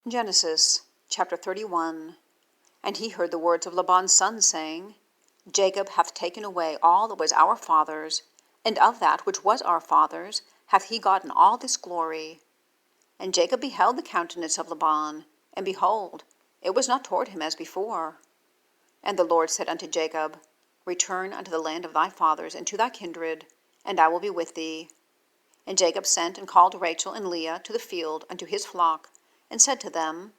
Genesis chapter 31. And he heard the words of Laban's son, saying, Jacob hath taken away all that was our father's, and of that which was our father's hath he gotten all this glory. And Jacob beheld the countenance of Laban, and behold, it was not toward him as before. And the Lord said unto Jacob, Return unto the land of thy fathers and to thy kindred, and I will be with thee. And Jacob sent and called Rachel and Leah to the field unto his flock, and said to them,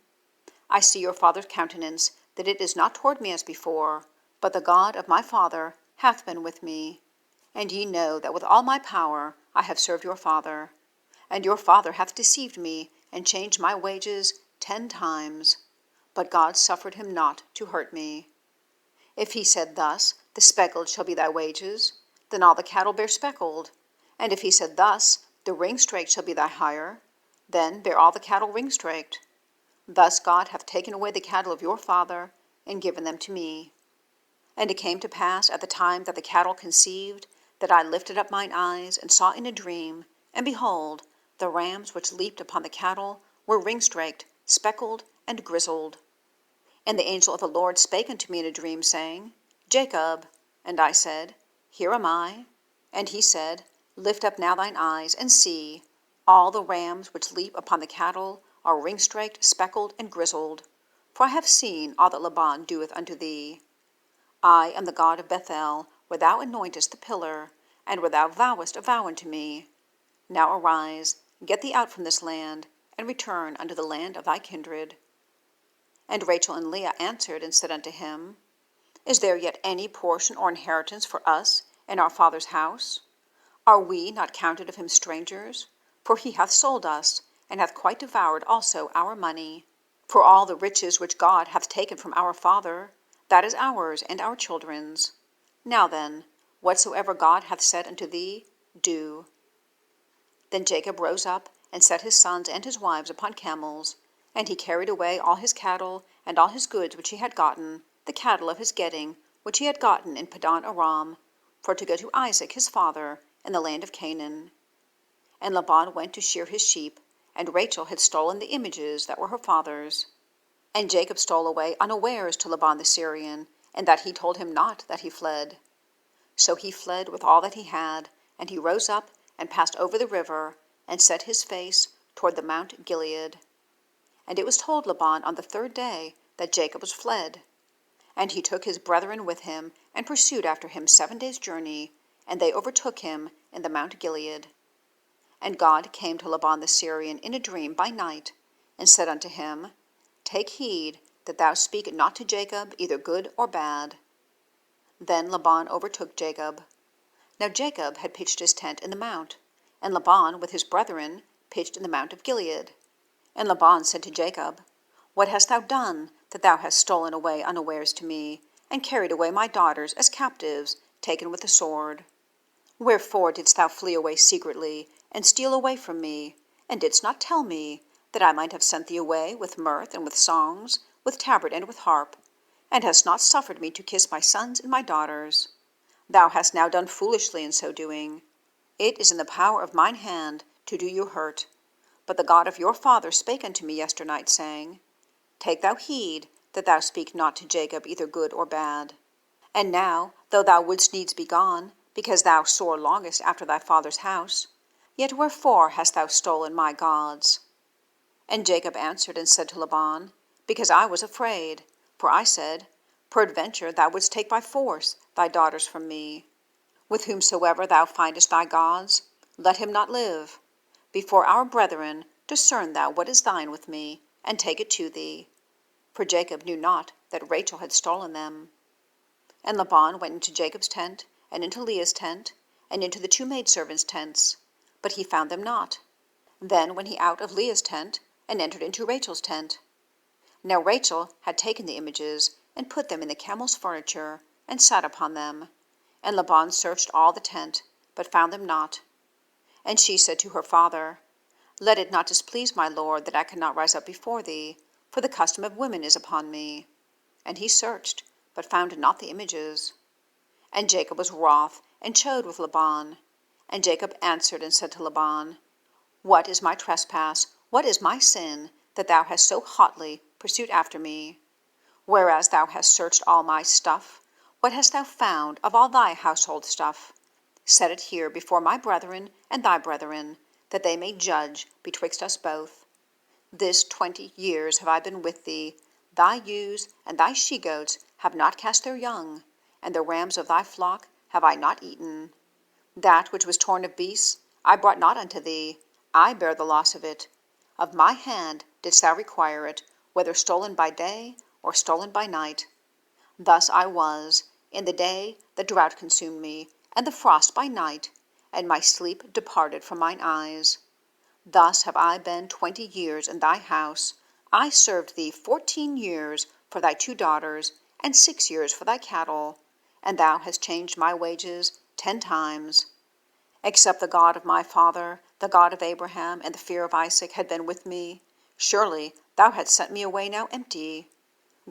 I see your father's countenance, that it is not toward me as before, but the God of my father hath been with me. And ye know that with all my power I have served your father. And your father hath deceived me, and changed my wages 10 times. But God suffered him not to hurt me. If he said thus, The speckled shall be thy wages, then all the cattle bear speckled. And if he said thus, The ringstraked shall be thy hire, then bear all the cattle ringstraked. Thus God hath taken away the cattle of your father, and given them to me. And it came to pass at the time that the cattle conceived, that I lifted up mine eyes, and saw in a dream, and behold, the rams which leaped upon the cattle were ringstraked, speckled, and grizzled. And the angel of the Lord spake unto me in a dream, saying, Jacob. And I said, Here am I. And he said, Lift up now thine eyes, and see, all the rams which leap upon the cattle are ringstraked, speckled, and grizzled. For I have seen all that Laban doeth unto thee. I am the God of Bethel, where thou anointest the pillar, and where thou vowest a vow unto me. Now arise, get thee out from this land, and return unto the land of thy kindred. And Rachel and Leah answered and said unto him, Is there yet any portion or inheritance for us in our father's house? Are we not counted of him strangers? For he hath sold us, and hath quite devoured also our money. For all the riches which God hath taken from our father, that is ours and our children's. Now then, whatsoever God hath said unto thee, do. Then Jacob rose up, and set his sons and his wives upon camels, and he carried away all his cattle, and all his goods which he had gotten, the cattle of his getting, which he had gotten in Padan Aram, for to go to Isaac his father in the land of Canaan. And Laban went to shear his sheep, and Rachel had stolen the images that were her father's. And Jacob stole away unawares to Laban the Syrian, and that he told him not that he fled. So he fled with all that he had, and he rose up and passed over the river, and set his face toward the Mount Gilead. And it was told Laban on the 3rd day that Jacob was fled. And he took his brethren with him, and pursued after him 7 days' journey, and they overtook him in the Mount Gilead. And God came to Laban the Syrian in a dream by night, and said unto him, Take heed that thou speak not to Jacob either good or bad. Then Laban overtook Jacob. Now Jacob had pitched his tent in the mount, and Laban with his brethren pitched in the Mount of Gilead. And Laban said to Jacob, What hast thou done, that thou hast stolen away unawares to me, and carried away my daughters as captives, taken with the sword? Wherefore didst thou flee away secretly, and steal away from me, and didst not tell me, that I might have sent thee away with mirth and with songs, with tabret and with harp, and hast not suffered me to kiss my sons and my daughters? Thou hast now done foolishly in so doing. It is in the power of mine hand to do you hurt. But the God of your father spake unto me yesternight, saying, Take thou heed that thou speak not to Jacob either good or bad. And now, though thou wouldst needs be gone, because thou sore longest after thy father's house, yet wherefore hast thou stolen my gods? And Jacob answered and said to Laban, Because I was afraid. For I said, Peradventure thou wouldst take by force thy daughters from me. With whomsoever thou findest thy gods, let him not live. Before our brethren discern thou what is thine with me, and take it to thee. For Jacob knew not that Rachel had stolen them. And Laban went into Jacob's tent, and into Leah's tent, and into the 2 maidservants' tents, but he found them not. Then went he out of Leah's tent, and entered into Rachel's tent. Now Rachel had taken the images, and put them in the camel's furniture, and sat upon them. And Laban searched all the tent, but found them not. And she said to her father, Let it not displease my lord that I cannot rise up before thee, for the custom of women is upon me. And he searched, but found not the images. And Jacob was wroth, and chode with Laban. And Jacob answered and said to Laban, What is my trespass? What is my sin, that thou hast so hotly pursued after me? Whereas thou hast searched all my stuff, what hast thou found of all thy household stuff? Set it here before my brethren and thy brethren, that they may judge betwixt us both. This 20 years have I been with thee. Thy ewes and thy she-goats have not cast their young, and the rams of thy flock have I not eaten. That which was torn of beasts I brought not unto thee. I bear the loss of it. Of my hand didst thou require it, whether stolen by day or stolen by night. Thus I was. In the day the drought consumed me, and the frost by night, and my sleep departed from mine eyes. Thus have I been 20 years in thy house. I served thee 14 years for thy 2 daughters, and 6 years for thy cattle, and thou hast changed my wages 10 times. Except the God of my father, the God of Abraham, and the fear of Isaac had been with me, surely thou hadst sent me away now empty.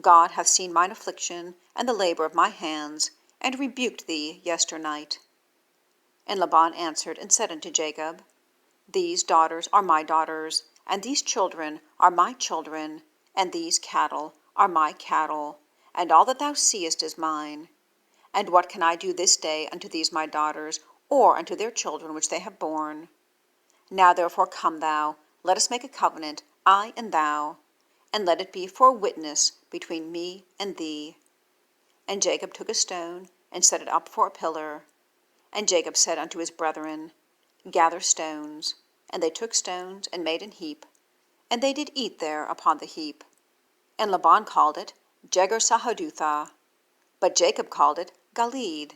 God hath seen mine affliction and the labor of my hands, and rebuked thee yesternight. And Laban answered and said unto Jacob, These daughters are my daughters, and these children are my children, and these cattle are my cattle, and all that thou seest is mine. And what can I do this day unto these my daughters, or unto their children which they have borne? Now therefore come thou, let us make a covenant, I and thou, and let it be for a witness between me and thee. And Jacob took a stone, and set it up for a pillar. And Jacob said unto his brethren, Gather stones. And they took stones, and made an heap. And they did eat there upon the heap. And Laban called it Jegar-sahadutha, but Jacob called it Galeed.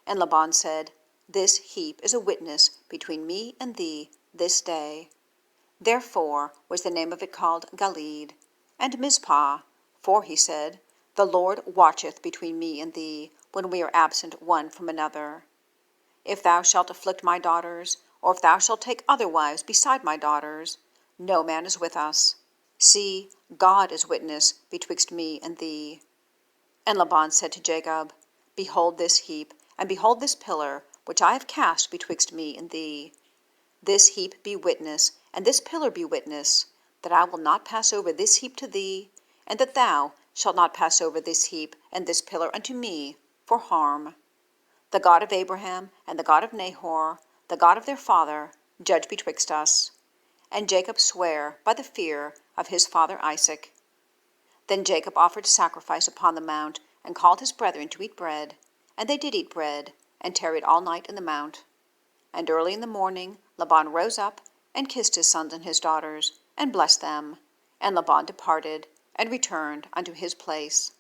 And Laban said, This heap is a witness between me and thee this day. Therefore was the name of it called Galeed. And Mizpah, for he said, The Lord watcheth between me and thee, when we are absent one from another. If thou shalt afflict my daughters, or if thou shalt take other wives beside my daughters, no man is with us. See, God is witness betwixt me and thee. And Laban said to Jacob, Behold this heap, and behold this pillar, which I have cast betwixt me and thee. This heap be witness, and this pillar be witness, that I will not pass over this heap to thee, and that thou shalt not pass over this heap and this pillar unto me for harm. The God of Abraham and the God of Nahor, the God of their father, judge betwixt us. And Jacob sware by the fear of his father Isaac. Then Jacob offered sacrifice upon the mount, and called his brethren to eat bread. And they did eat bread, and tarried all night in the mount. And early in the morning Laban rose up, and kissed his sons and his daughters, and blessed them. And Laban departed, and returned unto his place.